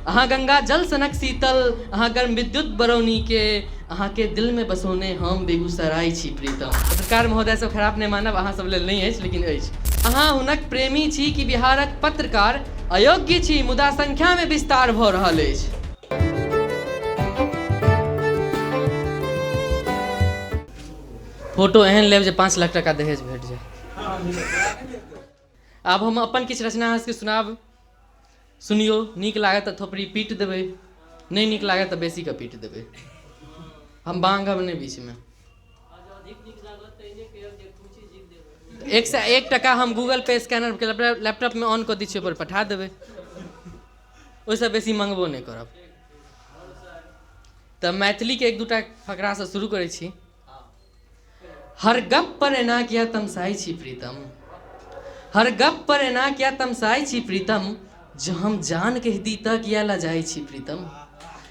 अहाँ गंगा जल सनक शीतल, अहाँ गर्म विद्युत बरौनी के, अहाँ के दिल में बसौने हम बेगूसराय छी प्रीतम। पत्रकार महोदय सब खराब नहीं मानब, अहाँ सब लेल नहीं अछि लेकिन अछि। अहाँ हुनक प्रेमी छी कि बिहारक पत्रकार, अयोग्य छी मुदा संख्या में विस्तार भऽ रहल अछि। फोटो एहन लेब जे 5 लाख टका दहेज भेट जाए। आब हम अपन किछु रचना अहाँ सबके सुनाब, सुनियो। नीक लागत तऽ थोपड़ी पीट देबै, नहीं नीक लागत तऽ बेसी के पीट देबै। हम बांगब नहीं बीच में। 101 टका हम गूगल पे स्कैनर के लैपटॉप में ऑन कऽ दै छियै, पर पठा देबै, ओहिसँ बेसी मंगबो नहीं करब। तऽ मैथिली के 1-2टा फकरा से शुरू करै छी। हर गप पर एना किया तमसाई छी प्रीतम, हर गप पर एना किया तमसाई छी प्रीतम, जो हम जान कह दी त किया लजाई छी प्रीतम।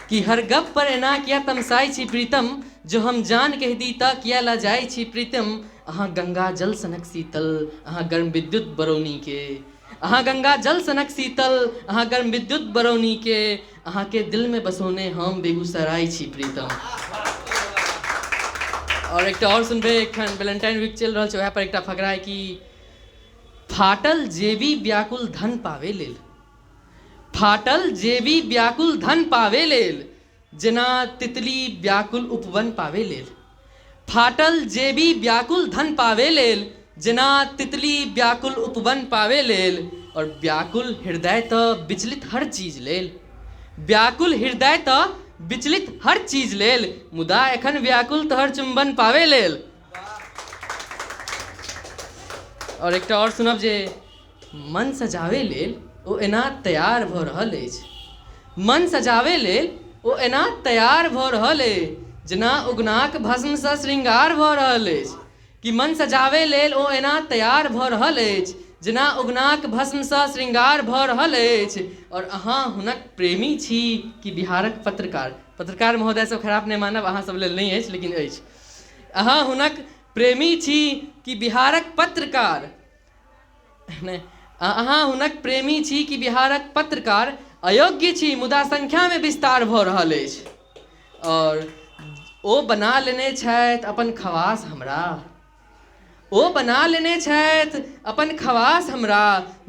कि हर गप पर एना किया तमसाई छी प्रीतम, जो हम जान कह दी त किया लजाई छी प्रीतम। अहाँ गंगा जल सनक शीतल, अहाँ गर्म विद्युत बरौनी के, अहाँ गंगा जल सनक शीतल, अहाँ गर्म विद्युत बरौनी के, अहाँ के दिल में बसौने हम बेगूसराय छी प्रीतम। और एक और सुनबे, एखन वैलेंटाइन वीक चल रहा है, वह पर एक फकरा है कि फाटल जेबी व्याकुल धन पावे लेल, फाटल जेबी व्याकुल धन पावे लेल, जेना तितली व्याकुल उपवन पावे लेल। फाटल जेबी व्याकुल धन पावे लेल, जेना तितली व्याकुल उपवन पावे लेल। और व्याकुल हृदय तो विचलित हर चीज लेल, व्याकुल हृदय तो विचलित हर चीज लेल, मुदा एखन व्याकुल तोहर चुंबन पावे लेल। और एक और सुनब जे मन सजावे लेल ओ एना तैयार भऽ रहल अछि, मन सजावे लेल ओ एना तैयार भऽ रहल अछि, जेना उगनाक भस्मसँ श्रृंगार भऽ रहल अछि। कि मन सजावे लेल ओ एना तैयार भऽ रहल अछि, जेना उगनाक भस्मसँ श्रृंगार भऽ रहल अछि। और अहाँ हुनक प्रेमी छी कि बिहारक पत्रकार। पत्रकार महोदय सब खराब नहीं मानब, अहाँ सब लेल नहीं अछि लेकिन अछि। अहाँ हुनक प्रेमी छी कि बिहारक पत्रकार, नहीं, अहाँ हुनक प्रेमी छी कि बिहारक पत्रकार, अयोग्य छी मुदा संख्या में विस्तार भऽ रहल अछि। और ओ बना लेने छथि अपन खवास हमरा, ओ बना लेने छथि अपन खवास हमरा,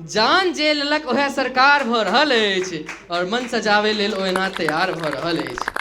जान जे लेलक ओहे सरकार भऽ रहल अछि। और मन सजावे लेल ओ एना तैयार भऽ रहल अछि।